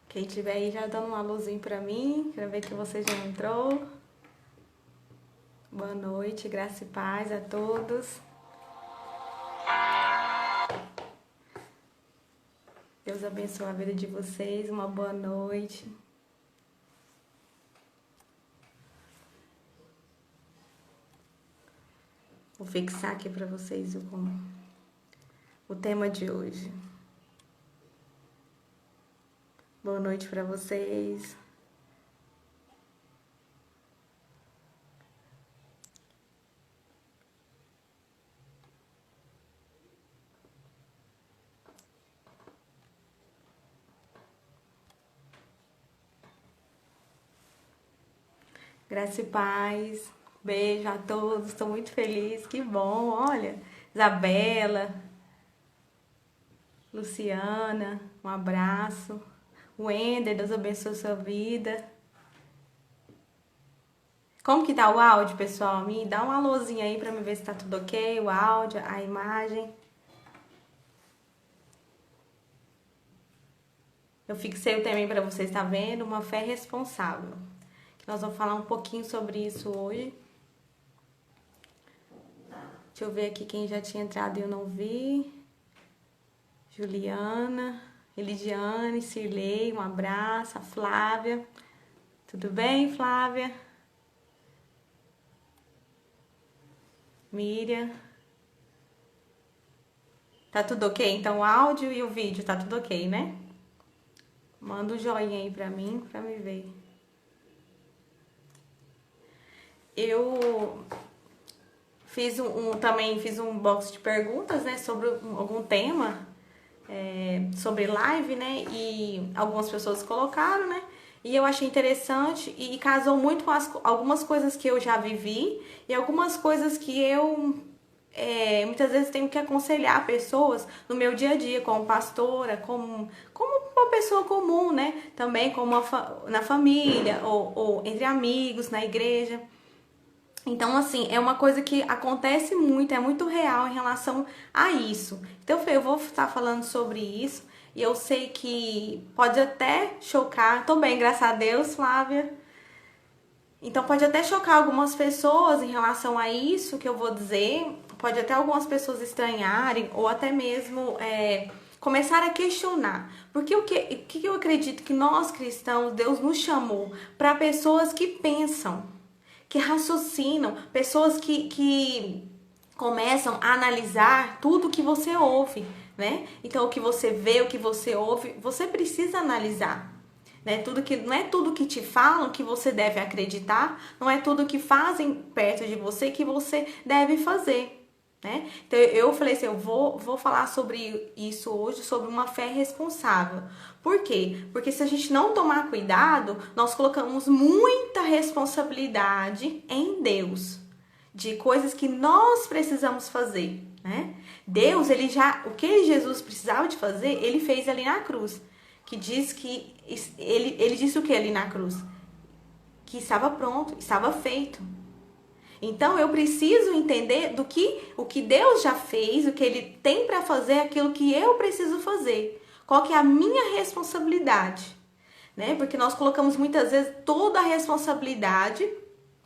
Quem tiver aí já dando um alôzinho pra mim, quero ver que você já entrou. Boa noite, graça e paz a todos. Deus abençoe a vida de vocês, uma boa noite. Vou fixar aqui pra vocês o tema de hoje. Boa noite pra vocês. Graça e paz. Beijo a todos. Estou muito feliz. Que bom. Olha, Isabela, Luciana, um abraço. Wender, Deus abençoe a sua vida. Como que tá o áudio, pessoal? Me dá um alôzinho aí pra me ver se tá tudo ok, o áudio, a imagem. Eu fixei o tema aí pra vocês, tá vendo? Uma fé responsável. Que nós vamos falar um pouquinho sobre isso hoje. Deixa eu ver aqui quem já tinha entrado e eu não vi. Juliana, Elidiane, Cirlei, um abraço. A Flávia. Tudo bem, Flávia? Miriam. Tá tudo ok? Então o áudio e o vídeo tá tudo ok, né? Manda um joinha aí pra mim, pra me ver. Eu também fiz um box de perguntas, né, sobre algum tema, sobre live, né, e algumas pessoas colocaram, né, e eu achei interessante e casou muito com algumas coisas que eu já vivi e algumas coisas que eu muitas vezes tenho que aconselhar pessoas no meu dia a dia, como pastora, como uma pessoa comum, né, também como na família ou entre amigos, na igreja. Então, assim, é uma coisa que acontece muito, é muito real em relação a isso. Então, eu vou estar falando sobre isso e eu sei que pode até chocar. Tô bem, graças a Deus, Flávia. Então, pode até chocar algumas pessoas em relação a isso que eu vou dizer. Pode até algumas pessoas estranharem ou até mesmo começar a questionar. Porque o que eu acredito que nós cristãos, Deus nos chamou para pessoas que pensam, que raciocinam, pessoas que começam a analisar tudo que você ouve, né? Então, o que você vê, o que você ouve, você precisa analisar, né? Não é tudo que te falam que você deve acreditar, não é tudo que fazem perto de você que você deve fazer, né? Então eu falei assim, eu vou falar sobre isso hoje, sobre uma fé responsável. Por quê? Porque se a gente não tomar cuidado, nós colocamos muita responsabilidade em Deus, de coisas que nós precisamos fazer, né? Deus, o que Jesus precisava de fazer, ele fez ali na cruz. Que diz que ele disse o que ali na cruz? Que estava pronto, estava feito. Então eu preciso entender o que Deus já fez, o que Ele tem para fazer, aquilo que eu preciso fazer. Qual que é a minha responsabilidade, né? Porque nós colocamos muitas vezes toda a responsabilidade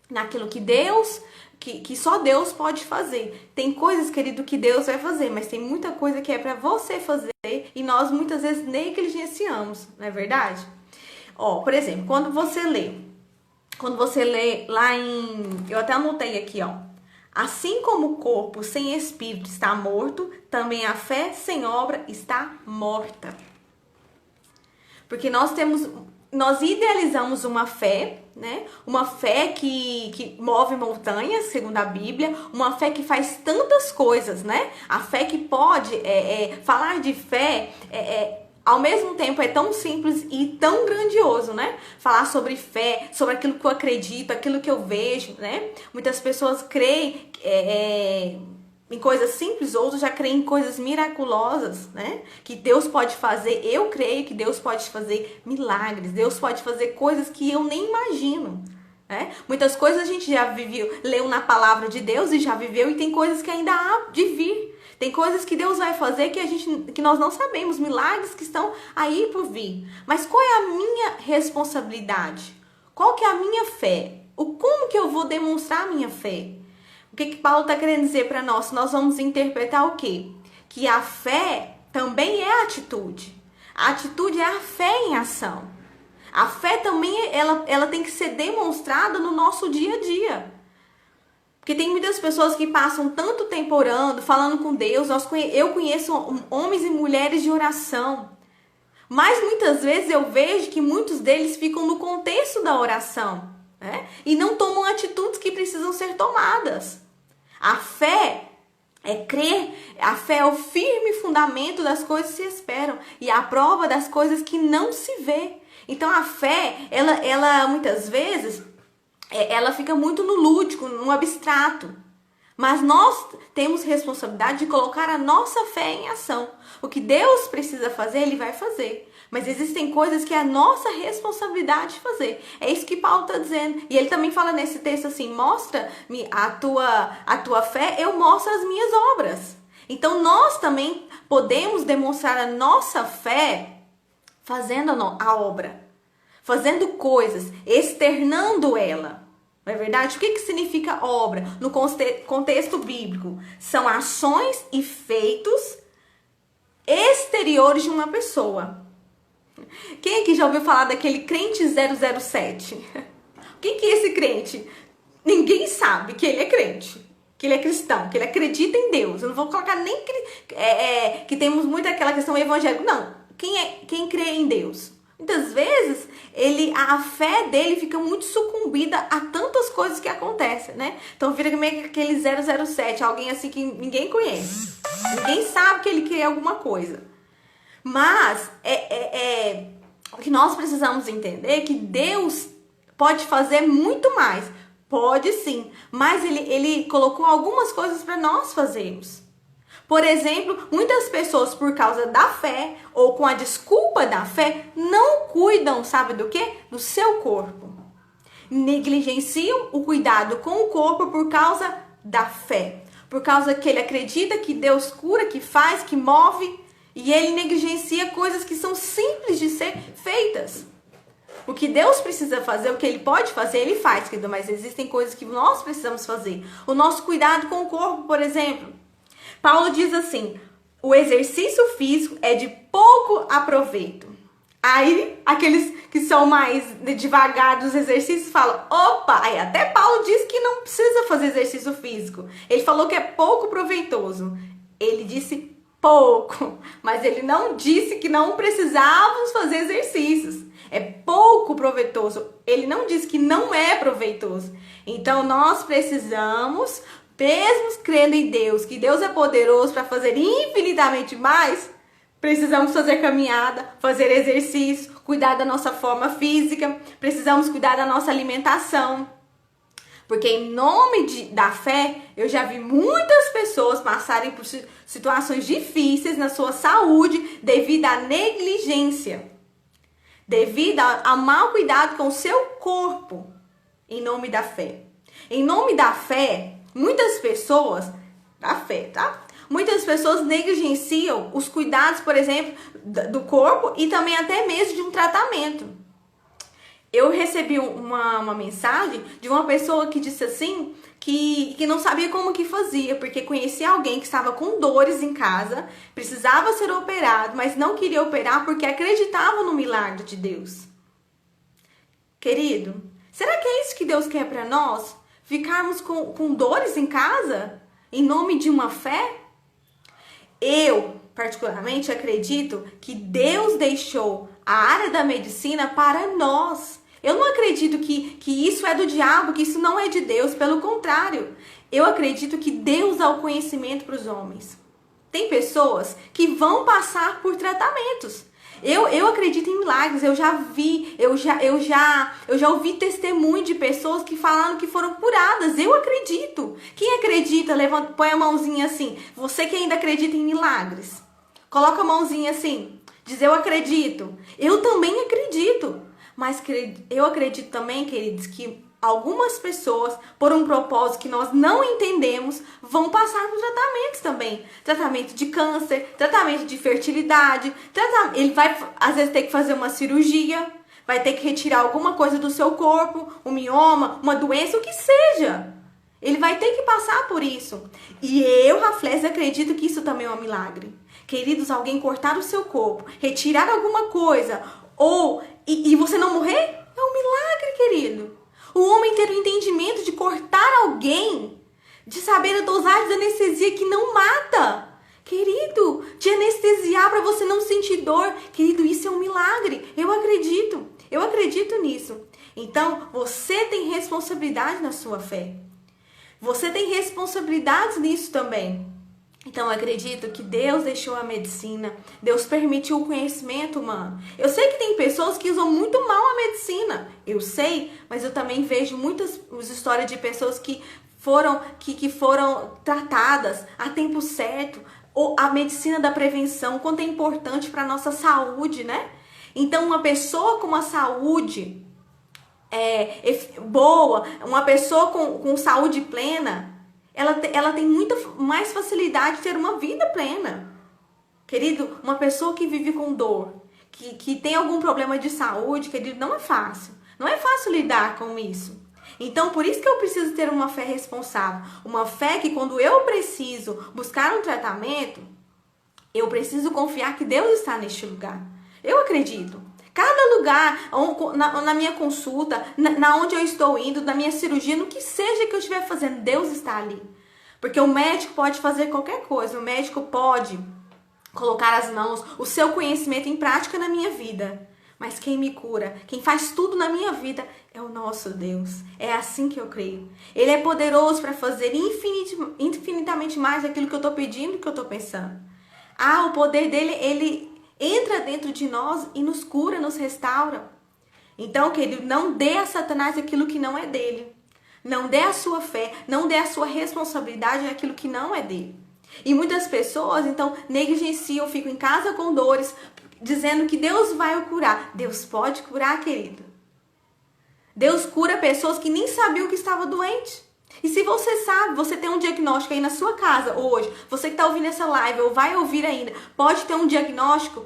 naquilo que Deus, que só Deus pode fazer. Tem coisas, querido, que Deus vai fazer, mas tem muita coisa que é para você fazer e nós muitas vezes negligenciamos, não é verdade? Ó, por exemplo, quando você lê lá eu até anotei aqui, ó. Assim como o corpo sem espírito está morto, também a fé sem obra está morta. Porque nós idealizamos uma fé, né? Uma fé que move montanhas, segundo a Bíblia, uma fé que faz tantas coisas, né? A fé que pode falar de fé ao mesmo tempo é tão simples e tão grandioso, né? Falar sobre fé, sobre aquilo que eu acredito, aquilo que eu vejo, né? Muitas pessoas creem em coisas simples, outros já creem em coisas miraculosas, né? Que Deus pode fazer. Eu creio que Deus pode fazer milagres, Deus pode fazer coisas que eu nem imagino, né? Muitas coisas a gente já leu na palavra de Deus e já viveu, e tem coisas que ainda há de vir. Tem coisas que Deus vai fazer que nós não sabemos, milagres que estão aí por vir. Mas qual é a minha responsabilidade? Qual que é a minha fé? Como que eu vou demonstrar a minha fé? O que Paulo está querendo dizer para nós? Nós vamos interpretar o quê? Que a fé também é atitude. A atitude é a fé em ação. A fé também, ela tem que ser demonstrada no nosso dia a dia. Porque tem muitas pessoas que passam tanto tempo orando, falando com Deus. Eu conheço homens e mulheres de oração. Mas muitas vezes eu vejo que muitos deles ficam no contexto da oração, né? E não tomam atitudes que precisam ser tomadas. A fé é crer, a fé é o firme fundamento das coisas que se esperam e a prova das coisas que não se vê. Então a fé, ela muitas vezes, ela fica muito no lúdico, no abstrato. Mas nós temos responsabilidade de colocar a nossa fé em ação. O que Deus precisa fazer, Ele vai fazer. Mas existem coisas que é a nossa responsabilidade de fazer. É isso que Paulo está dizendo. E ele também fala nesse texto assim, mostra-me a tua fé, eu mostro as minhas obras. Então nós também podemos demonstrar a nossa fé fazendo a obra. Fazendo coisas, externando ela. Não é verdade? O que significa obra? No contexto bíblico, são ações e feitos exteriores de uma pessoa. Quem aqui já ouviu falar daquele crente 007? O que é esse crente? Ninguém sabe que ele é crente, que ele é cristão, que ele acredita em Deus. Eu não vou colocar nem que temos muito aquela questão evangélica. Não, quem crê em Deus? Muitas vezes, a fé dele fica muito sucumbida a tantas coisas que acontecem, né? Então, vira meio que aquele 007, alguém assim que ninguém conhece. Ninguém sabe que ele quer alguma coisa. Mas, o que nós precisamos entender é que Deus pode fazer muito mais. Pode sim, mas ele colocou algumas coisas para nós fazermos. Por exemplo, muitas pessoas, por causa da fé ou com a desculpa da fé, não cuidam, sabe do quê? Do seu corpo. Negligenciam o cuidado com o corpo por causa da fé. Por causa que ele acredita que Deus cura, que faz, que move. E ele negligencia coisas que são simples de ser feitas. O que Deus precisa fazer, o que Ele pode fazer, Ele faz, querido. Mas existem coisas que nós precisamos fazer. O nosso cuidado com o corpo, por exemplo. Paulo diz assim, o exercício físico é de pouco aproveito. Aí, aqueles que são mais devagar dos exercícios falam, opa, aí até Paulo diz que não precisa fazer exercício físico. Ele falou que é pouco proveitoso. Ele disse pouco, mas ele não disse que não precisávamos fazer exercícios. É pouco proveitoso. Ele não disse que não é proveitoso. Então, nós precisamos, mesmo crendo em Deus, que Deus é poderoso para fazer infinitamente mais, precisamos fazer caminhada, fazer exercício, cuidar da nossa forma física, precisamos cuidar da nossa alimentação. Porque em nome da fé, eu já vi muitas pessoas passarem por situações difíceis na sua saúde devido à negligência, devido ao mau cuidado com o seu corpo, em nome da fé. Em nome da fé, muitas pessoas, da fé, tá? Muitas pessoas negligenciam os cuidados, por exemplo, do corpo e também até mesmo de um tratamento. Eu recebi uma mensagem de uma pessoa que disse assim, que não sabia como que fazia, porque conhecia alguém que estava com dores em casa, precisava ser operado, mas não queria operar porque acreditava no milagre de Deus. Querido, será que é isso que Deus quer para nós? Ficarmos com dores em casa, em nome de uma fé? Eu, particularmente, acredito que Deus deixou a área da medicina para nós. Eu não acredito que isso é do diabo, que isso não é de Deus. Pelo contrário, eu acredito que Deus dá o conhecimento para os homens. Tem pessoas que vão passar por tratamentos. Eu acredito em milagres, eu já ouvi testemunho de pessoas que falaram que foram curadas. Eu acredito. Quem acredita, põe a mãozinha assim. Você que ainda acredita em milagres, coloca a mãozinha assim, diz eu acredito. Eu também acredito. Mas eu acredito também, queridos, que algumas pessoas, por um propósito que nós não entendemos, vão passar por tratamentos também. Tratamento de câncer, tratamento de fertilidade, ele vai às vezes ter que fazer uma cirurgia, vai ter que retirar alguma coisa do seu corpo, um mioma, uma doença, o que seja. Ele vai ter que passar por isso. E eu, Raflés, acredito que isso também é um milagre. Queridos, alguém cortar o seu corpo, retirar alguma coisa, e você não morrer, é um milagre, querido. O homem ter o entendimento de cortar alguém, de saber a dosagem da anestesia que não mata. Querido, de anestesiar para você não sentir dor. Querido, isso é um milagre. Eu acredito nisso. Então, você tem responsabilidade na sua fé. Você tem responsabilidades nisso também. Então, eu acredito que Deus deixou a medicina, Deus permitiu o conhecimento humano. Eu sei que tem pessoas que usam muito mal a medicina, eu sei, mas eu também vejo muitas histórias de pessoas que foram tratadas a tempo certo, ou a medicina da prevenção, quanto é importante para a nossa saúde, né? Então, uma pessoa com uma saúde boa, uma pessoa com saúde plena, ela tem muita mais facilidade de ter uma vida plena. Querido, uma pessoa que vive com dor, que tem algum problema de saúde, querido, não é fácil. Não é fácil lidar com isso. Então, por isso que eu preciso ter uma fé responsável. Uma fé que quando eu preciso buscar um tratamento, eu preciso confiar que Deus está neste lugar. Eu acredito. Cada lugar, na minha consulta, na onde eu estou indo, na minha cirurgia, no que seja que eu estiver fazendo, Deus está ali. Porque o médico pode fazer qualquer coisa, o médico pode colocar as mãos, o seu conhecimento em prática na minha vida. Mas quem me cura, quem faz tudo na minha vida é o nosso Deus. É assim que eu creio. Ele é poderoso para fazer infinitamente mais daquilo que eu estou pedindo, que eu estou pensando. O poder dele, ele entra dentro de nós e nos cura, nos restaura. Então, querido, não dê a Satanás aquilo que não é dele. Não dê a sua fé, não dê a sua responsabilidade naquilo que não é dele. E muitas pessoas, então, negligenciam, ficam em casa com dores, dizendo que Deus vai o curar. Deus pode curar, querido. Deus cura pessoas que nem sabiam que estava doente. E se você sabe, você tem um diagnóstico aí na sua casa hoje, você que está ouvindo essa live ou vai ouvir ainda, pode ter um diagnóstico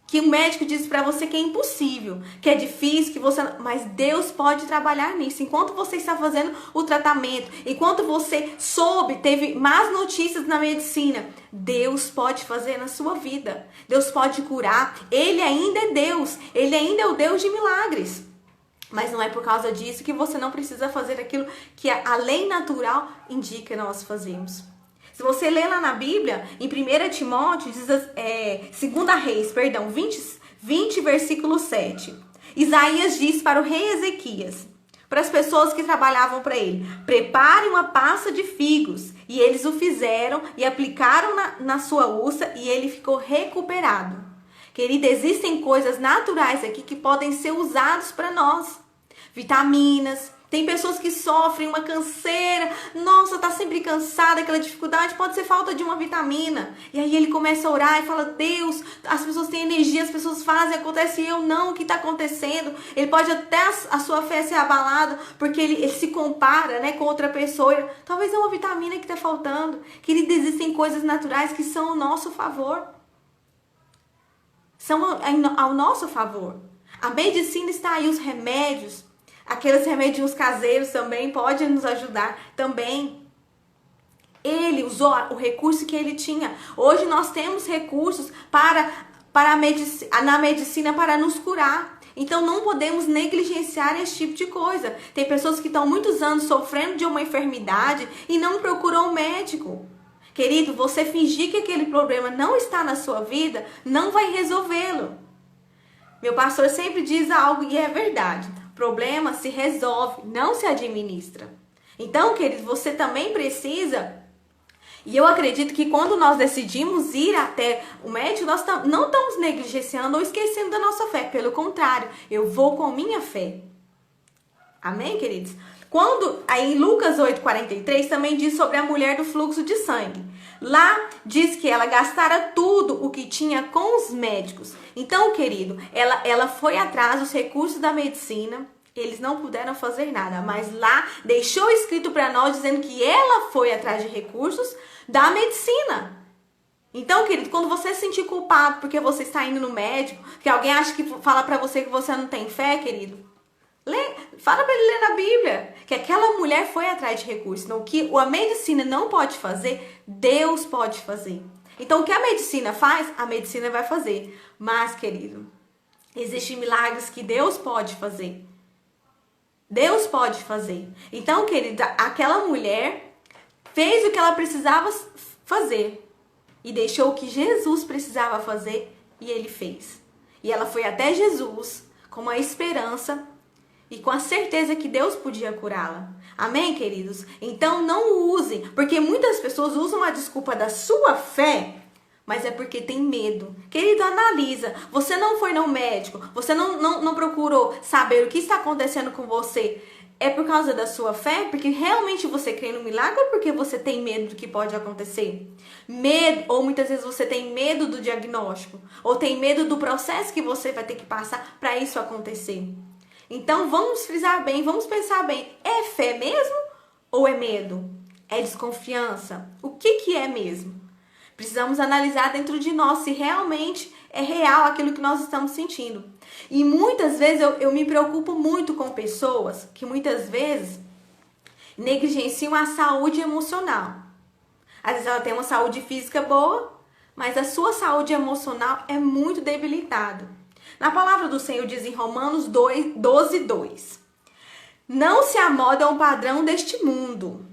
que o médico diz para você que é impossível, que é difícil, mas Deus pode trabalhar nisso. Enquanto você está fazendo o tratamento, enquanto você teve más notícias na medicina, Deus pode fazer na sua vida. Deus pode curar. Ele ainda é Deus. Ele ainda é o Deus de milagres. Mas não é por causa disso que você não precisa fazer aquilo que a lei natural indica nós fazermos. Se você ler lá na Bíblia, em 1 Timóteo, diz 2 Reis, 20, versículo 7. Isaías diz para o rei Ezequias, para as pessoas que trabalhavam para ele: prepare uma pasta de figos. E eles o fizeram e aplicaram na sua ursa e ele ficou recuperado. Querida, existem coisas naturais aqui que podem ser usadas para nós. Vitaminas. Tem pessoas que sofrem uma canseira. Nossa, tá sempre cansada, aquela dificuldade. Pode ser falta de uma vitamina. E aí ele começa a orar e fala: Deus, as pessoas têm energia, as pessoas fazem, acontece, e eu não, o que está acontecendo? Ele pode até a sua fé ser abalada, porque ele se compara, né, com outra pessoa. Talvez é uma vitamina que está faltando. Querido, existem coisas naturais que são ao nosso favor. São ao nosso favor. A medicina está aí, os remédios, aqueles remédios caseiros também podem nos ajudar também. Ele usou o recurso que ele tinha. Hoje nós temos recursos na medicina para nos curar. Então não podemos negligenciar esse tipo de coisa. Tem pessoas que estão muitos anos sofrendo de uma enfermidade e não procuram um médico. Querido, você fingir que aquele problema não está na sua vida, não vai resolvê-lo. Meu pastor sempre diz algo e é verdade. Problema se resolve, não se administra. Então, querido, você também precisa. E eu acredito que quando nós decidimos ir até o médico, nós não estamos negligenciando ou esquecendo da nossa fé. Pelo contrário, eu vou com minha fé. Amém, queridos? Aí em Lucas 8,43 também diz sobre a mulher do fluxo de sangue. Lá diz que ela gastara tudo o que tinha com os médicos. Então, querido, ela foi atrás dos recursos da medicina, Eles não puderam fazer nada, mas lá deixou escrito para nós dizendo que ela foi atrás de recursos da medicina. Então, querido, quando você se sentir culpado porque você está indo no médico, que alguém acha que fala para você que você não tem fé, querido, fala para ele ler na Bíblia que aquela mulher foi atrás de recursos. Então, o que a medicina não pode fazer, Deus pode fazer. Então, o que a medicina faz, a medicina vai fazer. Mas, querido, existem milagres que Deus pode fazer. Deus pode fazer. Então, querida, aquela mulher fez o que ela precisava fazer e deixou o que Jesus precisava fazer e ele fez. E ela foi até Jesus com a esperança e com a certeza que Deus podia curá-la. Amém, queridos? Então, não usem, porque muitas pessoas usam a desculpa da sua fé, mas é porque tem medo. Querido, analisa. Você não foi no médico, você não procurou saber o que está acontecendo com você. É por causa da sua fé? Porque realmente você crê no milagre ou porque você tem medo do que pode acontecer? Medo, ou muitas vezes você tem medo do diagnóstico, ou tem medo do processo que você vai ter que passar para isso acontecer. Então vamos frisar bem, vamos pensar bem. É fé mesmo ou é medo? É desconfiança? O que é mesmo? Precisamos analisar dentro de nós se realmente é real aquilo que nós estamos sentindo. E muitas vezes eu me preocupo muito com pessoas que muitas vezes negligenciam a saúde emocional. Às vezes ela tem uma saúde física boa, mas a sua saúde emocional é muito debilitada. Na palavra do Senhor diz em Romanos 12:2. Não se amolde ao padrão deste mundo,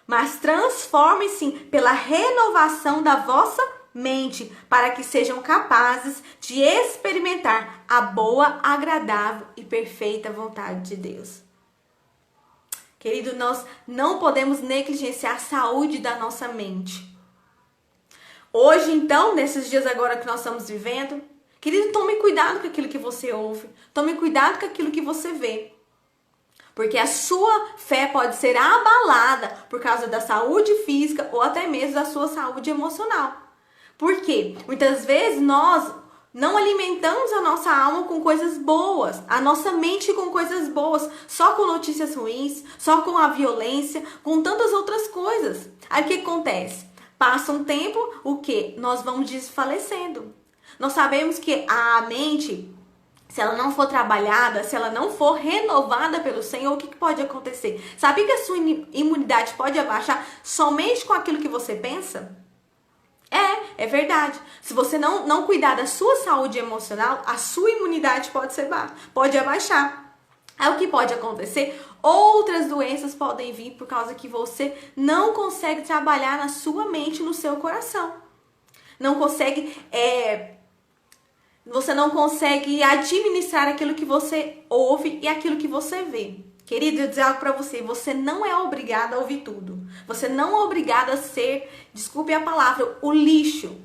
mas transformem-se pela renovação da vossa mente, para que sejam capazes de experimentar a boa, agradável e perfeita vontade de Deus. Querido, nós não podemos negligenciar a saúde da nossa mente. Hoje, então, nesses dias agora que nós estamos vivendo, querido, tome cuidado com aquilo que você ouve, tome cuidado com aquilo que você vê. Porque a sua fé pode ser abalada por causa da saúde física ou até mesmo da sua saúde emocional. Por quê? Muitas vezes nós não alimentamos a nossa alma com coisas boas, a nossa mente com coisas boas, só com notícias ruins, só com a violência, com tantas outras coisas. Aí o que acontece? Passa um tempo, o quê? Nós vamos desfalecendo. Nós sabemos que a mente, se ela não for trabalhada, se ela não for renovada pelo Senhor, o que pode acontecer? Sabe que a sua imunidade pode abaixar somente com aquilo que você pensa? É verdade. Se você não cuidar da sua saúde emocional, a sua imunidade pode abaixar. Aí o que pode acontecer? Outras doenças podem vir por causa que você não consegue trabalhar na sua mente, no seu coração. Você não consegue administrar aquilo que você ouve e aquilo que você vê. Querido, eu dizer algo pra você, você não é obrigado a ouvir tudo. Você não é obrigado a ser, desculpe a palavra, o lixo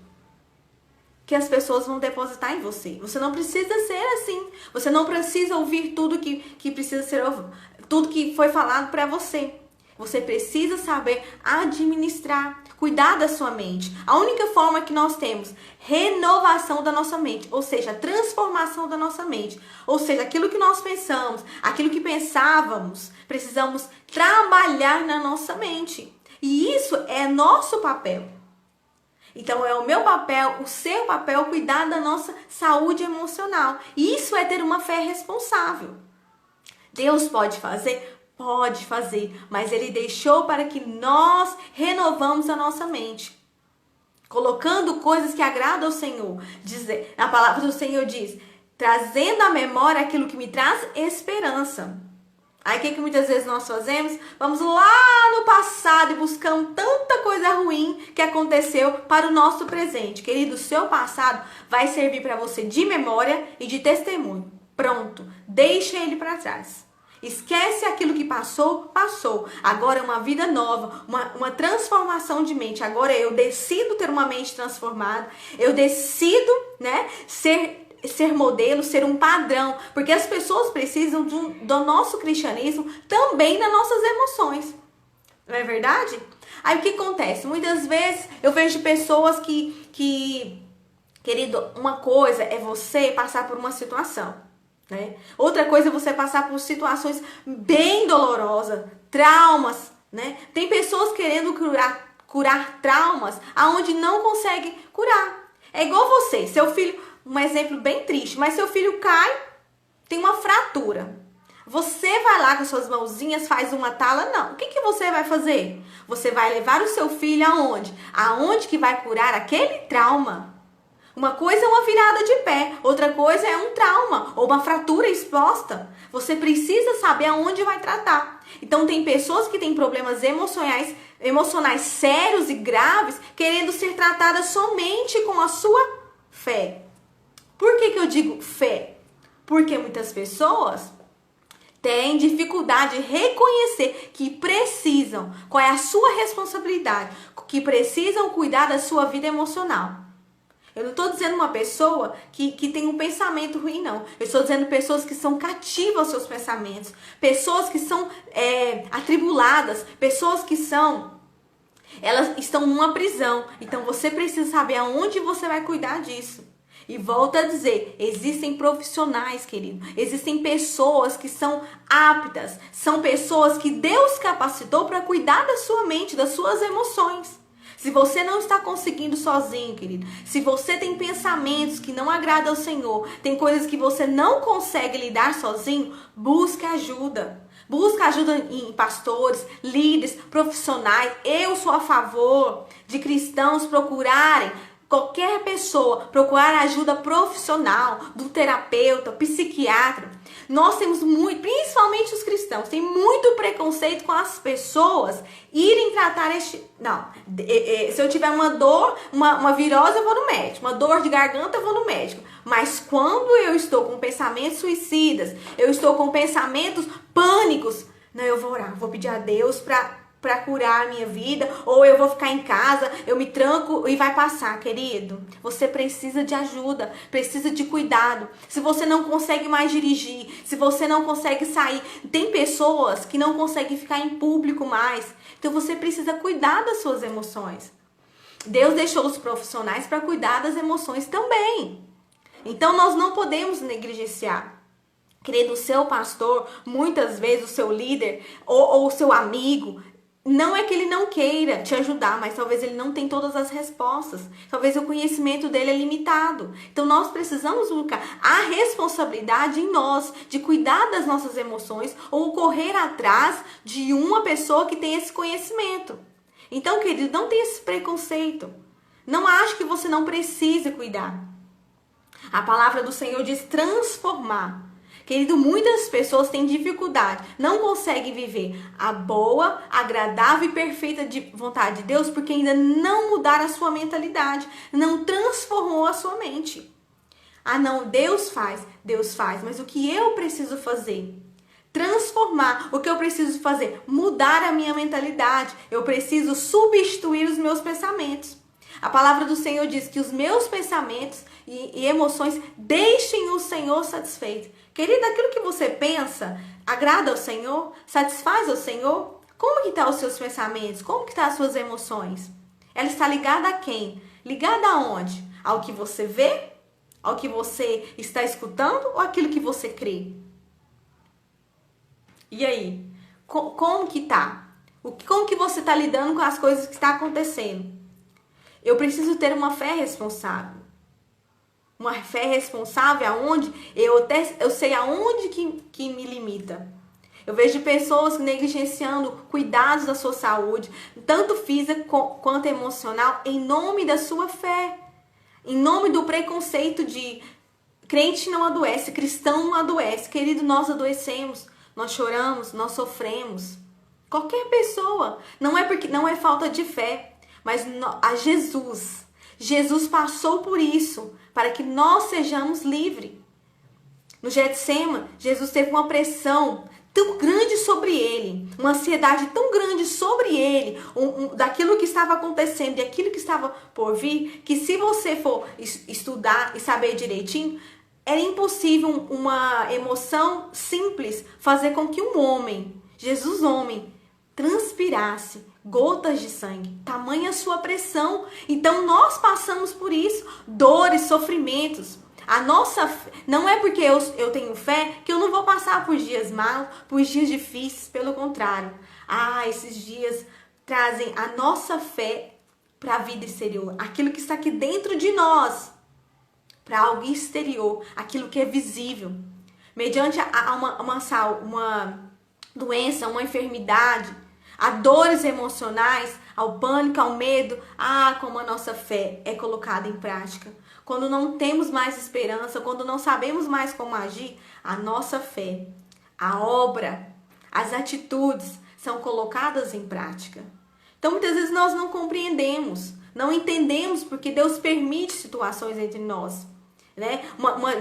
que as pessoas vão depositar em você. Você não precisa ser assim. Você não precisa ouvir tudo que precisa ser ouvido, tudo que foi falado pra você. Você precisa saber administrar, cuidar da sua mente. A única forma que nós temos renovação da nossa mente, ou seja, transformação da nossa mente, ou seja, aquilo que nós pensamos, aquilo que pensávamos, precisamos trabalhar na nossa mente. E isso é nosso papel. Então é o meu papel, o seu papel, cuidar da nossa saúde emocional. E isso é ter uma fé responsável. Deus pode fazer? Pode fazer, mas Ele deixou para que nós renovamos a nossa mente. Colocando coisas que agradam ao Senhor. A palavra do Senhor diz, trazendo à memória aquilo que me traz esperança. Aí o que muitas vezes nós fazemos? Vamos lá no passado e buscamos tanta coisa ruim que aconteceu para o nosso presente. Querido, o seu passado vai servir para você de memória e de testemunho. Pronto, deixa ele para trás. Esquece aquilo que passou, passou. Agora é uma vida nova, uma transformação de mente. Agora eu decido ter uma mente transformada. Eu decido, ser modelo, ser um padrão. Porque as pessoas precisam do nosso cristianismo também das nossas emoções. Não é verdade? Aí o que acontece? Muitas vezes eu vejo pessoas que querido, uma coisa é você passar por uma situação. né? Outra coisa é você passar por situações bem dolorosas, traumas, né? Tem pessoas querendo curar traumas aonde não consegue curar. É igual você, seu filho, um exemplo bem triste, mas seu filho cai, tem uma fratura. Você vai lá com suas mãozinhas, faz uma tala? Não. O que você vai fazer? Você vai levar o seu filho aonde? Aonde que vai curar aquele trauma? Uma coisa é uma virada de pé, outra coisa é um trauma ou uma fratura exposta. Você precisa saber aonde vai tratar. Então tem pessoas que têm problemas emocionais sérios e graves, querendo ser tratadas somente com a sua fé. Por que eu digo fé? Porque muitas pessoas têm dificuldade de reconhecer que precisam, qual é a sua responsabilidade, que precisam cuidar da sua vida emocional. Eu não estou dizendo uma pessoa que tem um pensamento ruim, não. Eu estou dizendo pessoas que são cativas aos seus pensamentos. Pessoas que são atribuladas. Pessoas que elas estão numa prisão. Então você precisa saber aonde você vai cuidar disso. E volto a dizer, existem profissionais, querido. Existem pessoas que são aptas. São pessoas que Deus capacitou para cuidar da sua mente, das suas emoções. Se você não está conseguindo sozinho, querido, se você tem pensamentos que não agradam ao Senhor, tem coisas que você não consegue lidar sozinho, busque ajuda. Busque ajuda em pastores, líderes, profissionais. Eu sou a favor de cristãos procurarem, qualquer pessoa, procurar ajuda profissional, do terapeuta, psiquiatra. Nós temos muito, principalmente os cristãos, tem muito preconceito com as pessoas irem tratar se eu tiver uma dor, uma virose, eu vou no médico. Uma dor de garganta, eu vou no médico. Mas quando eu estou com pensamentos suicidas, eu estou com pensamentos pânicos, não, eu vou orar, vou pedir a Deus para curar a minha vida, ou eu vou ficar em casa, eu me tranco e vai passar, querido. Você precisa de ajuda, precisa de cuidado. Se você não consegue mais dirigir, se você não consegue sair, tem pessoas que não conseguem ficar em público mais. Então você precisa cuidar das suas emoções. Deus deixou os profissionais para cuidar das emoções também. Então nós não podemos negligenciar. Querido, o seu pastor, muitas vezes o seu líder ou o seu amigo, não é que ele não queira te ajudar, mas talvez ele não tenha todas as respostas. Talvez o conhecimento dele é limitado. Então nós precisamos buscar a responsabilidade em nós de cuidar das nossas emoções ou correr atrás de uma pessoa que tem esse conhecimento. Então, querido, não tenha esse preconceito. Não ache que você não precisa cuidar. A palavra do Senhor diz transformar. Querido, muitas pessoas têm dificuldade, não conseguem viver a boa, agradável e perfeita vontade de Deus porque ainda não mudaram a sua mentalidade, não transformou a sua mente. Ah não, Deus faz, mas o que eu preciso fazer? Transformar. O que eu preciso fazer? Mudar a minha mentalidade. Eu preciso substituir os meus pensamentos. A palavra do Senhor diz que os meus pensamentos e emoções deixem o Senhor satisfeito. Querido, aquilo que você pensa agrada ao Senhor? Satisfaz ao Senhor? Como que estão os seus pensamentos? Como que estão as suas emoções? Ela está ligada a quem? Ligada aonde? Ao que você vê? Ao que você está escutando? Ou aquilo que você crê? E aí? Como que tá? Como que você está lidando com as coisas que estão acontecendo? Eu preciso ter uma fé responsável. Uma fé responsável aonde eu sei aonde que me limita. Eu vejo pessoas negligenciando cuidados da sua saúde, tanto física quanto emocional, em nome da sua fé. Em nome do preconceito de crente não adoece, cristão não adoece. Querido, nós adoecemos, nós choramos, nós sofremos. Qualquer pessoa. Não é falta de fé, mas a Jesus passou por isso, para que nós sejamos livres. No Getsêmani, Jesus teve uma pressão tão grande sobre ele, uma ansiedade tão grande sobre ele, daquilo que estava acontecendo e aquilo que estava por vir, que se você for estudar e saber direitinho, era impossível uma emoção simples fazer com que um homem, Jesus homem, transpirasse gotas de sangue, tamanha sua pressão. Então nós passamos por isso, dores, sofrimentos. Não é porque eu tenho fé que eu não vou passar por dias maus, por dias difíceis, pelo contrário. Esses dias trazem a nossa fé para a vida exterior, aquilo que está aqui dentro de nós, para algo exterior, aquilo que é visível. Mediante uma doença, uma enfermidade, a dores emocionais, ao pânico, ao medo, como a nossa fé é colocada em prática. Quando não temos mais esperança, quando não sabemos mais como agir, a nossa fé, a obra, as atitudes são colocadas em prática. Então, muitas vezes nós não compreendemos, não entendemos porque Deus permite situações entre nós, né?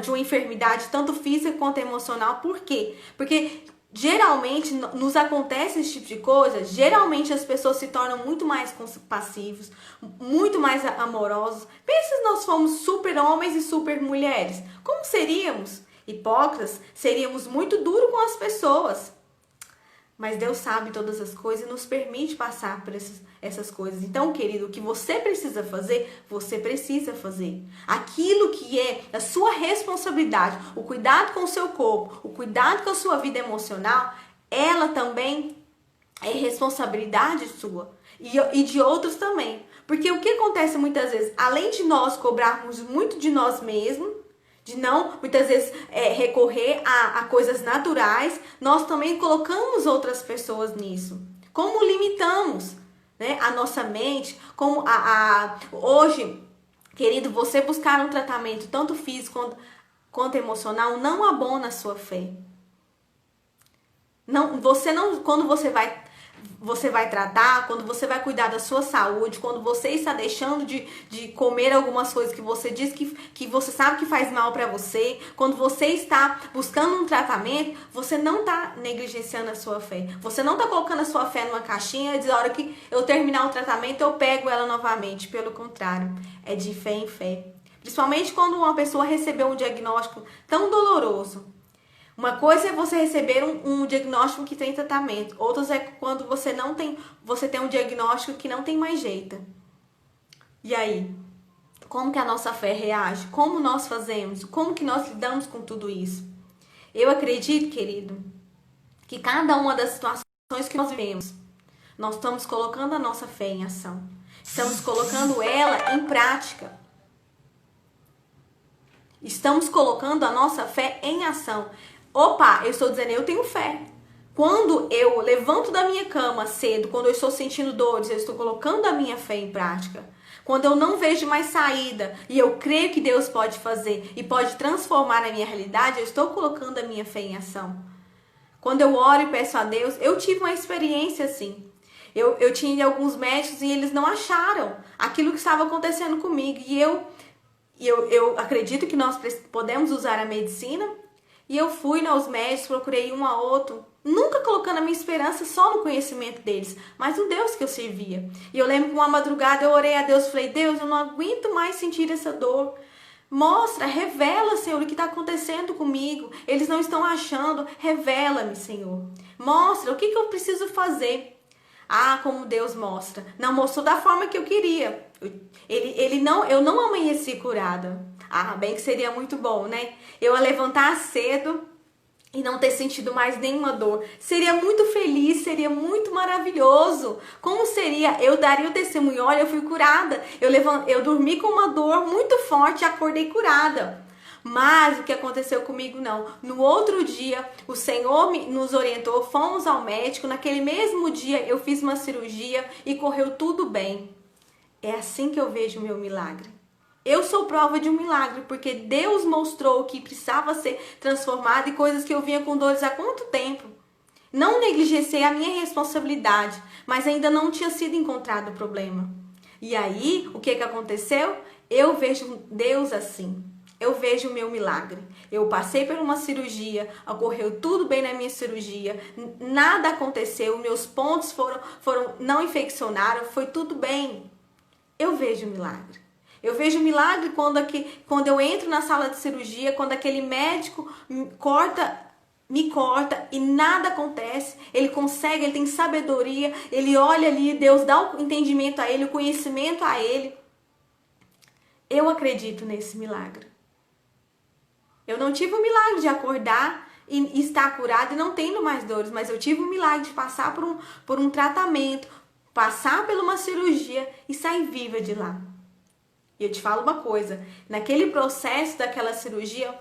De uma enfermidade, tanto física quanto emocional. Por quê? Porque geralmente nos acontece esse tipo de coisa, geralmente as pessoas se tornam muito mais compassivos, muito mais amorosos. Pensa se nós fomos super homens e super mulheres. Como seríamos? Hipócritas, seríamos muito duros com as pessoas. Mas Deus sabe todas as coisas e nos permite passar por essas coisas. Então, querido, o que você precisa fazer, você precisa fazer. Aquilo que é a sua responsabilidade, o cuidado com o seu corpo, o cuidado com a sua vida emocional, ela também é responsabilidade sua e de outros também. Porque o que acontece muitas vezes, além de nós cobrarmos muito de nós mesmos, de não, muitas vezes, recorrer a coisas naturais, nós também colocamos outras pessoas nisso. Como limitamos, né, a nossa mente, como hoje, querido, você buscar um tratamento tanto físico quanto emocional não abona a sua fé. Quando você vai tratar, quando você vai cuidar da sua saúde, quando você está deixando de comer algumas coisas que você diz que você sabe que faz mal para você, quando você está buscando um tratamento, você não está negligenciando a sua fé. Você não está colocando a sua fé numa caixinha e diz, a hora que eu terminar o tratamento, eu pego ela novamente. Pelo contrário, é de fé em fé. Principalmente quando uma pessoa recebeu um diagnóstico tão doloroso. Uma coisa é você receber um diagnóstico que tem tratamento. Outras é quando você tem um diagnóstico que não tem mais jeito. E aí? Como que a nossa fé reage? Como nós fazemos? Como que nós lidamos com tudo isso? Eu acredito, querido, que cada uma das situações que nós vivemos, nós estamos colocando a nossa fé em ação. Estamos colocando ela em prática. Estamos colocando a nossa fé em ação. Eu estou dizendo, eu tenho fé. Quando eu levanto da minha cama cedo, quando eu estou sentindo dores, eu estou colocando a minha fé em prática. Quando eu não vejo mais saída e eu creio que Deus pode fazer e pode transformar a minha realidade, eu estou colocando a minha fé em ação. Quando eu oro e peço a Deus, eu tive uma experiência assim. Eu tinha alguns médicos e eles não acharam aquilo que estava acontecendo comigo. E eu acredito que nós podemos usar a medicina. E eu fui aos médicos, procurei um a outro, nunca colocando a minha esperança só no conhecimento deles, mas no Deus que eu servia. E eu lembro que uma madrugada eu orei a Deus, falei, Deus, eu não aguento mais sentir essa dor. Mostra, revela, Senhor, o que está acontecendo comigo. Eles não estão achando, revela-me, Senhor. Mostra, o que eu preciso fazer? Como Deus mostra. Não mostrou da forma que eu queria. Eu não amanheci curada. Bem que seria muito bom, né? Eu a levantar cedo e não ter sentido mais nenhuma dor. Seria muito feliz, seria muito maravilhoso. Como seria? Eu daria o testemunho, olha, eu fui curada. Eu dormi com uma dor muito forte e acordei curada. Mas o que aconteceu comigo não. No outro dia, o Senhor nos orientou, fomos ao médico. Naquele mesmo dia, eu fiz uma cirurgia e correu tudo bem. É assim que eu vejo o meu milagre. Eu sou prova de um milagre, porque Deus mostrou que precisava ser transformado e coisas que eu vinha com dores há quanto tempo. Não negligenciei a minha responsabilidade, mas ainda não tinha sido encontrado o problema. E aí, o que aconteceu? Eu vejo Deus assim. Eu vejo o meu milagre. Eu passei por uma cirurgia, ocorreu tudo bem na minha cirurgia, nada aconteceu, meus pontos não infeccionaram, foi tudo bem. Eu vejo o milagre. Eu vejo milagre quando eu entro na sala de cirurgia, quando aquele médico me corta e nada acontece. Ele tem sabedoria, ele olha ali, Deus dá o entendimento a ele, o conhecimento a ele. Eu acredito nesse milagre. Eu não tive o milagre de acordar e estar curada e não tendo mais dores, mas eu tive o milagre de passar por um tratamento, passar por uma cirurgia e sair viva de lá. E eu te falo uma coisa, naquele processo daquela cirurgia,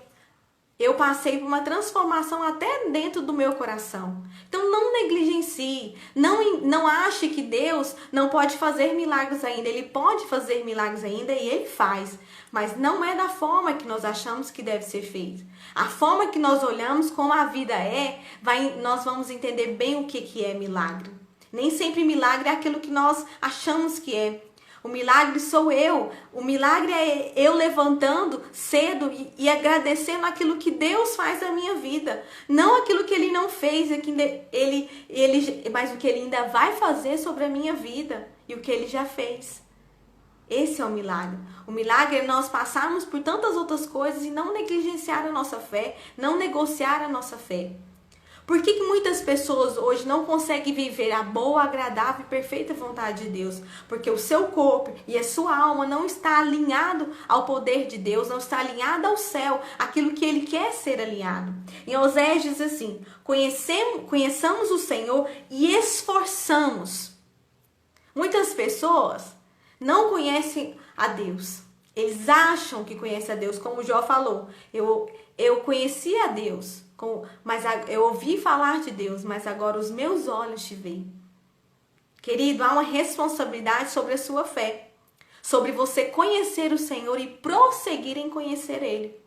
eu passei por uma transformação até dentro do meu coração. Então não negligencie, não ache que Deus não pode fazer milagres ainda. Ele pode fazer milagres ainda e Ele faz. Mas não é da forma que nós achamos que deve ser feito. A forma que nós olhamos como a vida nós vamos entender bem o que é milagre. Nem sempre milagre é aquilo que nós achamos que é. O milagre sou eu. O milagre é eu levantando cedo e agradecendo aquilo que Deus faz na minha vida. Não aquilo que Ele não fez, mas o que Ele ainda vai fazer sobre a minha vida e o que Ele já fez. Esse é o milagre. O milagre é nós passarmos por tantas outras coisas e não negligenciar a nossa fé, não negociar a nossa fé. Por que muitas pessoas hoje não conseguem viver a boa, agradável e perfeita vontade de Deus? Porque o seu corpo e a sua alma não está alinhado ao poder de Deus, não está alinhado ao céu, aquilo que Ele quer ser alinhado. Em Oséias diz assim, conheçamos o Senhor e esforçamos. Muitas pessoas não conhecem a Deus. Eles acham que conhecem a Deus, como Jó falou. Eu conheci a Deus, mas eu ouvi falar de Deus, mas agora os meus olhos te veem. Querido, há uma responsabilidade sobre a sua fé, sobre você conhecer o Senhor e prosseguir em conhecer Ele.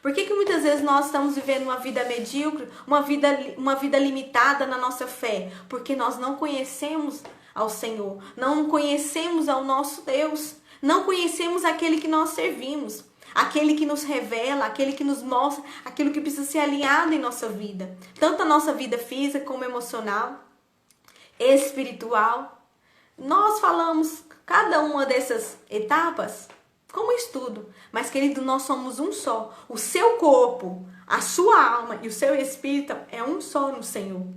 Por que muitas vezes nós estamos vivendo uma vida medíocre, uma vida limitada na nossa fé? Porque nós não conhecemos ao Senhor, não conhecemos ao nosso Deus, não conhecemos aquele que nós servimos. Aquele que nos revela, aquele que nos mostra aquilo que precisa ser alinhado em nossa vida. Tanto a nossa vida física como emocional, espiritual. Nós falamos cada uma dessas etapas como estudo. Mas, querido, nós somos um só. O seu corpo, a sua alma e o seu espírito é um só no Senhor.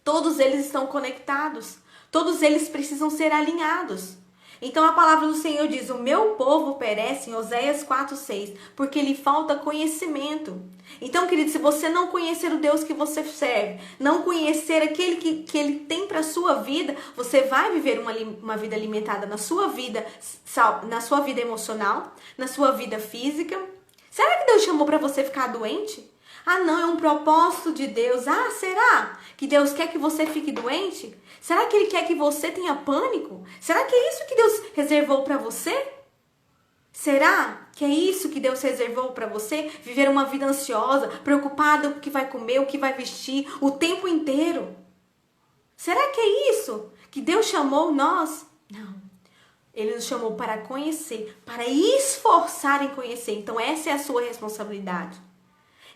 Todos eles estão conectados. Todos eles precisam ser alinhados. Então a palavra do Senhor diz, o meu povo perece, em Oséias 4:6, porque lhe falta conhecimento. Então, querido, se você não conhecer o Deus que você serve, não conhecer aquele que Ele tem para a sua vida, você vai viver uma vida limitada na sua vida emocional, na sua vida física. Será que Deus chamou para você ficar doente? Ah, não, é um propósito de Deus. Ah, será que Deus quer que você fique doente? Será que Ele quer que você tenha pânico? Será que é isso que Deus reservou para você? Será que é isso que Deus reservou para você? Viver uma vida ansiosa, preocupada com o que vai comer, o que vai vestir, o tempo inteiro? Será que é isso que Deus chamou nós? Não. Ele nos chamou para conhecer, para esforçar em conhecer. Então essa é a sua responsabilidade.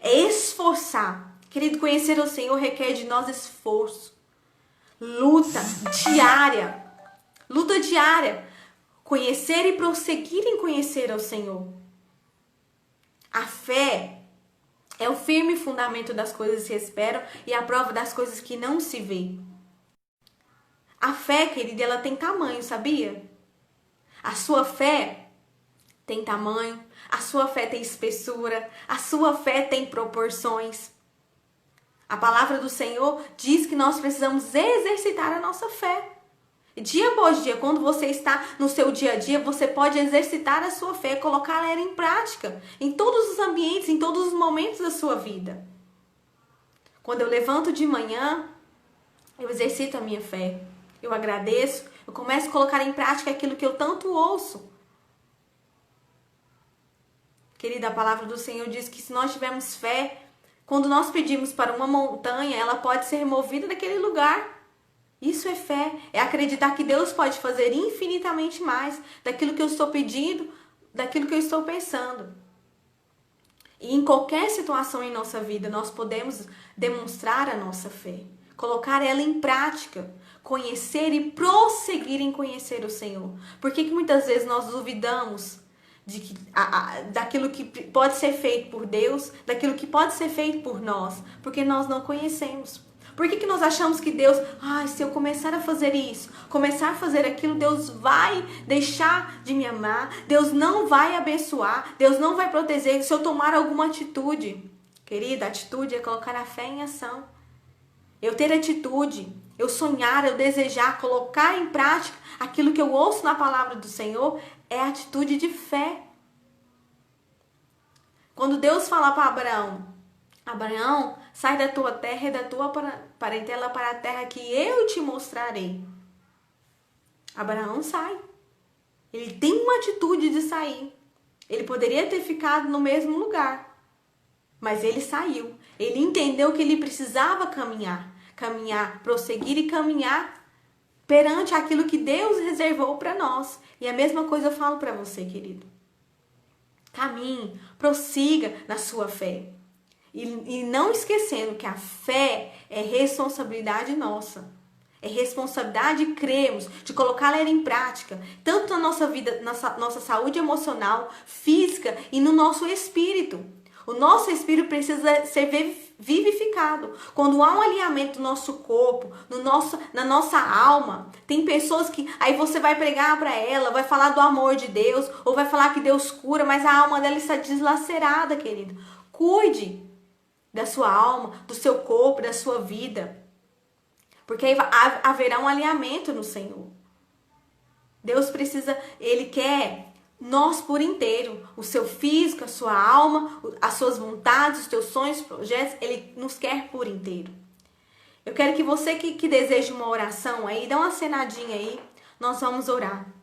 É esforçar. Querido, conhecer o Senhor requer de nós esforço. Luta diária. Luta diária. Conhecer e prosseguir em conhecer ao Senhor. A fé é o firme fundamento das coisas que se esperam e a prova das coisas que não se vê. A fé, querida, ela tem tamanho, sabia? A sua fé tem tamanho, a sua fé tem espessura, a sua fé tem proporções. A palavra do Senhor diz que nós precisamos exercitar a nossa fé. Dia após dia, quando você está no seu dia a dia, você pode exercitar a sua fé, colocar ela em prática, em todos os ambientes, em todos os momentos da sua vida. Quando eu levanto de manhã, eu exercito a minha fé. Eu agradeço, eu começo a colocar em prática aquilo que eu tanto ouço. Querida, a palavra do Senhor diz que se nós tivermos fé, quando nós pedimos para uma montanha, ela pode ser removida daquele lugar. Isso é fé, é acreditar que Deus pode fazer infinitamente mais daquilo que eu estou pedindo, daquilo que eu estou pensando. E em qualquer situação em nossa vida, nós podemos demonstrar a nossa fé, colocar ela em prática, conhecer e prosseguir em conhecer o Senhor. Por que muitas vezes nós duvidamos daquilo que pode ser feito por Deus, daquilo que pode ser feito por nós? Porque nós não conhecemos. Por que nós achamos que Deus, se eu começar a fazer isso, começar a fazer aquilo, Deus vai deixar de me amar, Deus não vai abençoar, Deus não vai proteger se eu tomar alguma atitude? Querida, atitude é colocar a fé em ação. Eu ter atitude, eu sonhar, eu desejar, colocar em prática aquilo que eu ouço na palavra do Senhor, é atitude de fé. Quando Deus fala para Abraão, Abraão, sai da tua terra e da tua parentela para a terra que eu te mostrarei. Abraão sai. Ele tem uma atitude de sair. Ele poderia ter ficado no mesmo lugar, mas ele saiu. Ele entendeu que ele precisava caminhar, prosseguir e caminhar perante aquilo que Deus reservou para nós. E a mesma coisa eu falo para você, querido. Caminhe, prossiga na sua fé. E não esquecendo que a fé é responsabilidade nossa. É responsabilidade de crermos, de colocá-la em prática, tanto na nossa vida, na nossa saúde emocional, física e no nosso espírito. O nosso espírito precisa ser vivificado. Quando há um alinhamento do nosso corpo, na nossa alma, tem pessoas que aí você vai pregar para ela, vai falar do amor de Deus, ou vai falar que Deus cura, mas a alma dela está deslacerada, querido. Cuide da sua alma, do seu corpo, da sua vida. Porque aí haverá um alinhamento no Senhor. Deus precisa, Ele quer nós por inteiro. O seu físico, a sua alma, as suas vontades, os teus sonhos, projetos, Ele nos quer por inteiro. Eu quero que você que deseja uma oração aí, dá uma acenadinha aí, nós vamos orar.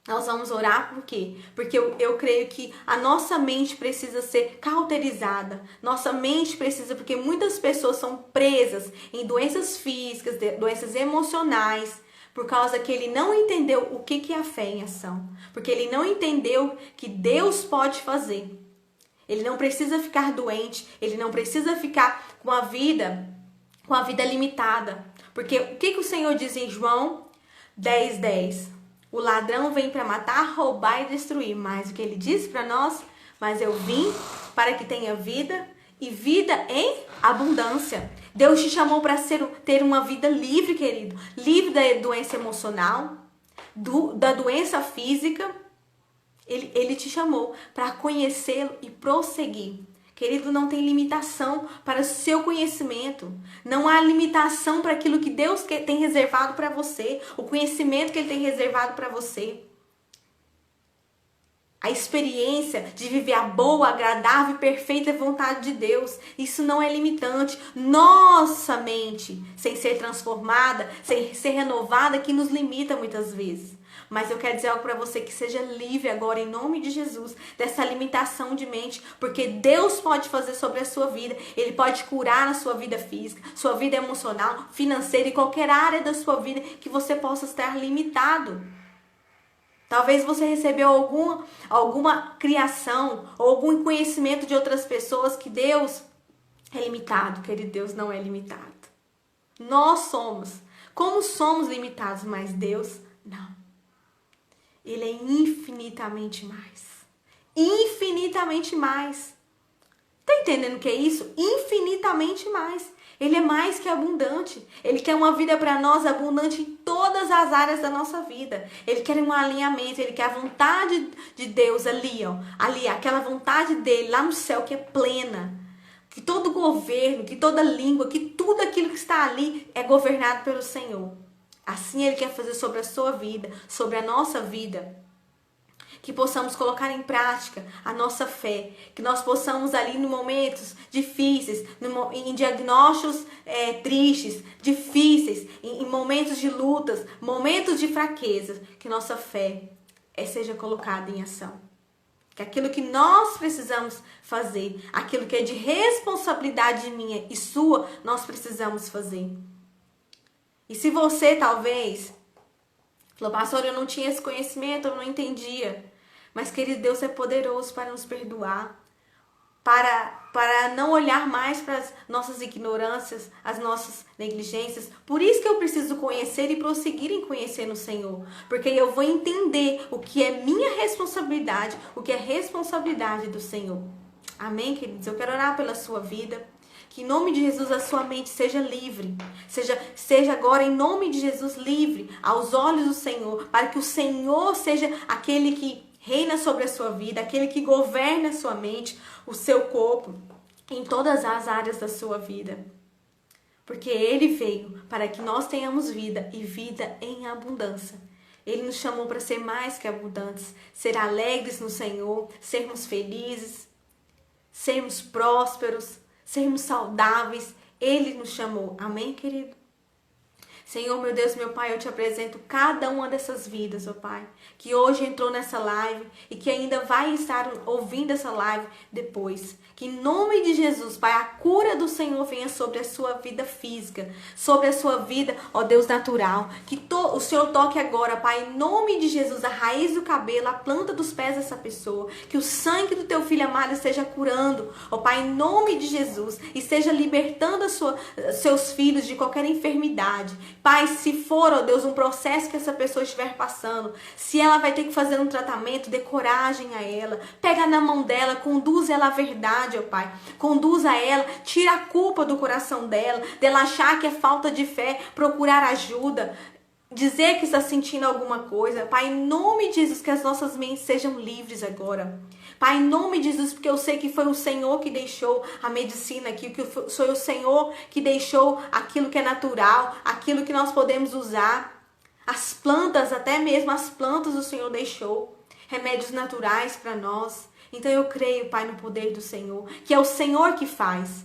Nós vamos orar por quê? Porque eu creio que a nossa mente precisa ser cauterizada. Nossa mente precisa, porque muitas pessoas são presas em doenças físicas, doenças emocionais, por causa que ele não entendeu o que é a fé em ação. Porque ele não entendeu que Deus pode fazer. Ele não precisa ficar doente, ele não precisa ficar com a vida limitada. Porque o que o Senhor diz em João 10:10? O ladrão vem para matar, roubar e destruir. Mas o que ele disse para nós? Mas eu vim para que tenha vida e vida em abundância. Deus te chamou para ter uma vida livre, querido. Livre da doença emocional, da doença física. Ele te chamou para conhecê-lo e prosseguir. Querido, não tem limitação para o seu conhecimento. Não há limitação para aquilo que Deus tem reservado para você. O conhecimento que Ele tem reservado para você. A experiência de viver a boa, agradável e perfeita vontade de Deus. Isso não é limitante. Nossa mente, sem ser transformada, sem ser renovada, que nos limita muitas vezes. Mas eu quero dizer algo para você, que seja livre agora, em nome de Jesus, dessa limitação de mente, porque Deus pode fazer sobre a sua vida. Ele pode curar a sua vida física, sua vida emocional, financeira e qualquer área da sua vida que você possa estar limitado. Talvez você recebeu alguma criação ou algum conhecimento de outras pessoas que Deus é limitado. Querido, Deus não é limitado. Nós somos. Como somos limitados, mas Deus não. Ele é infinitamente mais. Infinitamente mais. Tá entendendo o que é isso? Infinitamente mais. Ele é mais que abundante. Ele quer uma vida para nós abundante em todas as áreas da nossa vida. Ele quer um alinhamento. Ele quer a vontade de Deus ali, ó. Ali, aquela vontade dele lá no céu que é plena. Que todo governo, que toda língua, que tudo aquilo que está ali é governado pelo Senhor. Assim Ele quer fazer sobre a sua vida, sobre a nossa vida. Que possamos colocar em prática a nossa fé. Que nós possamos ali em momentos difíceis, em diagnósticos tristes, difíceis, em momentos de lutas, momentos de fraqueza, que nossa fé seja colocada em ação. Que aquilo que nós precisamos fazer, aquilo que é de responsabilidade minha e sua, nós precisamos fazer. E se você talvez falou, pastor, eu não tinha esse conhecimento, eu não entendia. Mas, querido, Deus é poderoso para nos perdoar. Para não olhar mais para as nossas ignorâncias, as nossas negligências. Por isso que eu preciso conhecer e prosseguir em conhecer no Senhor. Porque eu vou entender o que é minha responsabilidade, o que é responsabilidade do Senhor. Amém, queridos? Eu quero orar pela sua vida. Que em nome de Jesus a sua mente seja livre. Seja agora em nome de Jesus livre aos olhos do Senhor. Para que o Senhor seja aquele que reina sobre a sua vida, aquele que governa a sua mente, o seu corpo, em todas as áreas da sua vida. Porque Ele veio para que nós tenhamos vida e vida em abundância. Ele nos chamou para ser mais que abundantes, ser alegres no Senhor, sermos felizes, sermos prósperos, sermos saudáveis. Ele nos chamou. Amém, querido? Senhor, meu Deus, meu Pai, eu te apresento cada uma dessas vidas, ó Pai, que hoje entrou nessa live e que ainda vai estar ouvindo essa live depois. Que em nome de Jesus, Pai, a cura do Senhor venha sobre a sua vida física, sobre a sua vida, ó Deus, natural. Que o Senhor toque agora, Pai, em nome de Jesus, a raiz do cabelo, a planta dos pés dessa pessoa. Que o sangue do teu filho amado esteja curando, ó Pai, em nome de Jesus, e esteja libertando seus filhos de qualquer enfermidade. Pai, se for, ó Deus, um processo que essa pessoa estiver passando, se ela vai ter que fazer um tratamento, dê coragem a ela, pega na mão dela, conduz ela à verdade, ó Pai, conduza ela, tira a culpa do coração dela achar que é falta de fé, procurar ajuda, dizer que está sentindo alguma coisa. Pai, em nome de Jesus, que as nossas mentes sejam livres agora. Pai, em nome de Jesus, porque eu sei que foi o Senhor que deixou a medicina aqui, que foi o Senhor que deixou aquilo que é natural, aquilo que nós podemos usar. As plantas, até mesmo as plantas o Senhor deixou. Remédios naturais para nós. Então eu creio, Pai, no poder do Senhor, que é o Senhor que faz.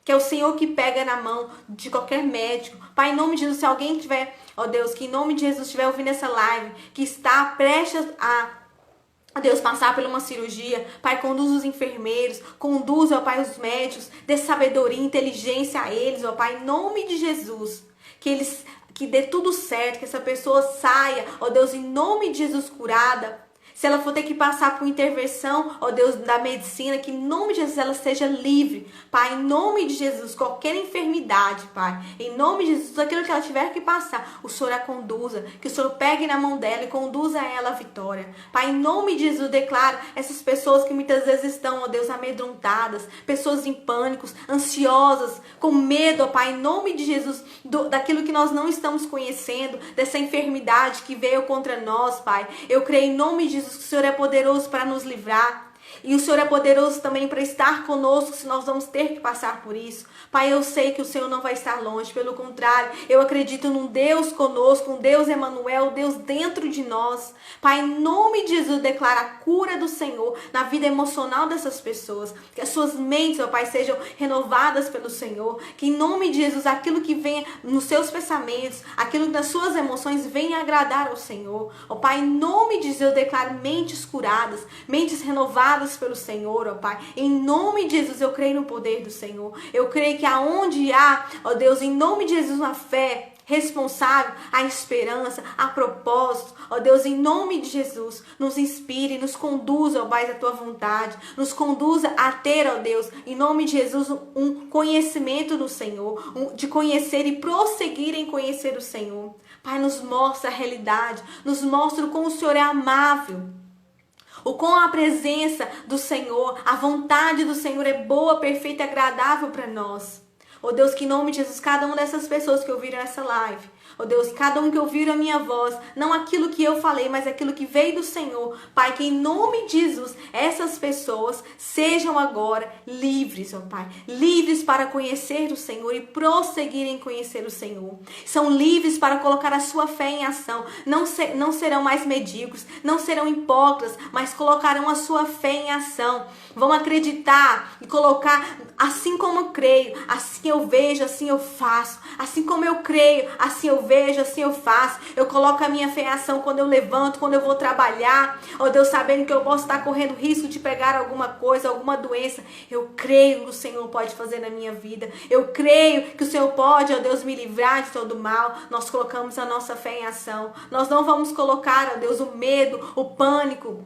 Que é o Senhor que pega na mão de qualquer médico. Pai, em nome de Jesus, se alguém tiver, ó Deus, que em nome de Jesus estiver ouvindo essa live, que está prestes a Deus, passar por uma cirurgia, Pai, conduz os enfermeiros, conduz, ó Pai, os médicos, dê sabedoria, inteligência a eles, ó Pai, em nome de Jesus, que dê tudo certo, que essa pessoa saia, ó Deus, em nome de Jesus, curada. Se ela for ter que passar por intervenção, ó Deus, da medicina, que em nome de Jesus ela seja livre. Pai, em nome de Jesus, qualquer enfermidade, Pai, em nome de Jesus, aquilo que ela tiver que passar, o Senhor a conduza, que o Senhor pegue na mão dela e conduza ela à vitória. Pai, em nome de Jesus, declaro essas pessoas que muitas vezes estão, ó Deus, amedrontadas, pessoas em pânicos, ansiosas, com medo, ó Pai, em nome de Jesus, daquilo que nós não estamos conhecendo, dessa enfermidade que veio contra nós, Pai. Eu creio em nome de Jesus que o Senhor é poderoso para nos livrar. E o Senhor é poderoso também para estar conosco se nós vamos ter que passar por isso. Pai, eu sei que o Senhor não vai estar longe. Pelo contrário, eu acredito num Deus conosco, um Deus Emanuel, Deus dentro de nós. Pai, em nome de Jesus, declara a cura do Senhor na vida emocional dessas pessoas. Que as suas mentes, ó Pai, sejam renovadas pelo Senhor. Que em nome de Jesus, aquilo que venha nos seus pensamentos, aquilo nas suas emoções, venha agradar ao Senhor. Ó Pai, em nome de Jesus, eu declaro mentes curadas, mentes renovadas pelo Senhor, ó Pai. Em nome de Jesus, eu creio no poder do Senhor. Eu creio que aonde há, ó Deus, em nome de Jesus, uma fé responsável, a esperança, a propósito, ó Deus, em nome de Jesus, nos inspire, nos conduza, ó Pai, a tua vontade, nos conduza a ter, ó Deus, em nome de Jesus, um conhecimento do Senhor, de conhecer e prosseguir em conhecer o Senhor. Pai, nos mostra a realidade, nos mostra como o Senhor é amável, o com a presença do Senhor, a vontade do Senhor é boa, perfeita e agradável para nós. Ó Deus, que em nome de Jesus, cada uma dessas pessoas que ouviram essa live, ó Deus, cada um que ouviu a minha voz, não aquilo que eu falei, mas aquilo que veio do Senhor, Pai, que em nome de Jesus, essas pessoas sejam agora livres, ó Pai, livres para conhecer o Senhor e prosseguir em conhecer o Senhor. São livres para colocar a sua fé em ação, não serão mais medíocres, não serão hipócritas, mas colocarão a sua fé em ação. Vão acreditar e colocar, assim como eu creio, assim eu vejo, assim eu faço, assim como eu creio, assim eu vejo, assim eu faço. Eu coloco a minha fé em ação quando eu levanto, quando eu vou trabalhar, ó Deus, sabendo que eu posso estar correndo risco de pegar alguma coisa, alguma doença. Eu creio que o Senhor pode fazer na minha vida. Eu creio que o Senhor pode, ó Deus, me livrar de todo mal. Nós colocamos a nossa fé em ação. Nós não vamos colocar, ó Deus, o medo, o pânico,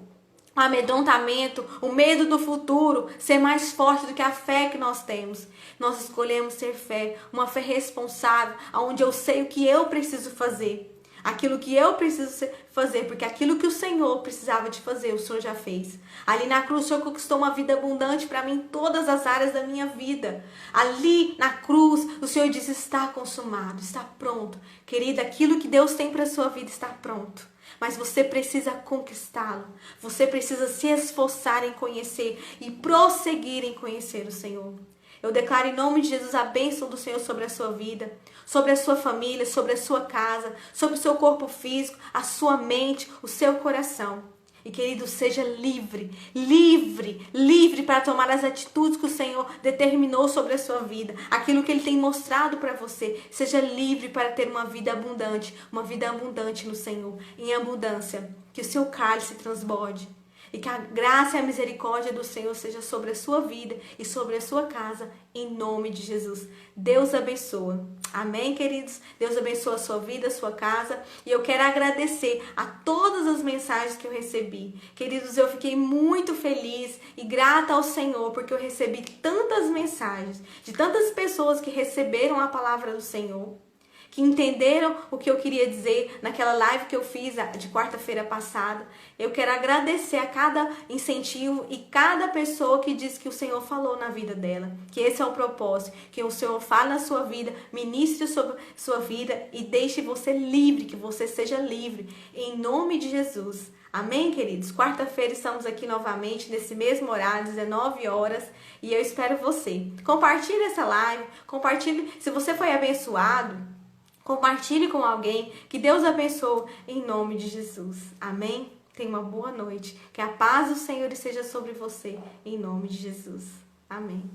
o amedrontamento, o medo do futuro ser mais forte do que a fé que nós temos. Nós escolhemos ter fé, uma fé responsável, onde eu sei o que eu preciso fazer, Aquilo que eu preciso fazer, porque aquilo que o Senhor precisava de fazer, o Senhor já fez. Ali na cruz, o Senhor conquistou uma vida abundante para mim em todas as áreas da minha vida. Ali na cruz, o Senhor disse, está consumado, está pronto. Querida, aquilo que Deus tem para a sua vida está pronto. Mas você precisa conquistá-lo. Você precisa se esforçar em conhecer e prosseguir em conhecer o Senhor. Eu declaro em nome de Jesus a bênção do Senhor sobre a sua vida, sobre a sua família, sobre a sua casa, sobre o seu corpo físico, a sua mente, o seu coração. E querido, seja livre, livre, livre para tomar as atitudes que o Senhor determinou sobre a sua vida. Aquilo que Ele tem mostrado para você. Seja livre para ter uma vida abundante no Senhor, em abundância. Que o seu cálice transborde. E que a graça e a misericórdia do Senhor seja sobre a sua vida e sobre a sua casa, em nome de Jesus. Deus abençoa. Amém, queridos? Deus abençoa a sua vida, a sua casa. E eu quero agradecer a todas as mensagens que eu recebi. Queridos, eu fiquei muito feliz e grata ao Senhor, porque eu recebi tantas mensagens de tantas pessoas que receberam a palavra do Senhor, que entenderam o que eu queria dizer naquela live que eu fiz de quarta-feira passada. Eu quero agradecer a cada incentivo e cada pessoa que diz que o Senhor falou na vida dela. Que esse é o propósito, que o Senhor fale na sua vida, ministre sobre sua vida e deixe você livre, que você seja livre, em nome de Jesus. Amém, queridos? Quarta-feira estamos aqui novamente, nesse mesmo horário, 19 horas, e eu espero você. Compartilhe essa live, compartilhe, se você foi abençoado, compartilhe com alguém. Que Deus abençoe em nome de Jesus. Amém? Tenha uma boa noite. Que a paz do Senhor esteja sobre você em nome de Jesus. Amém.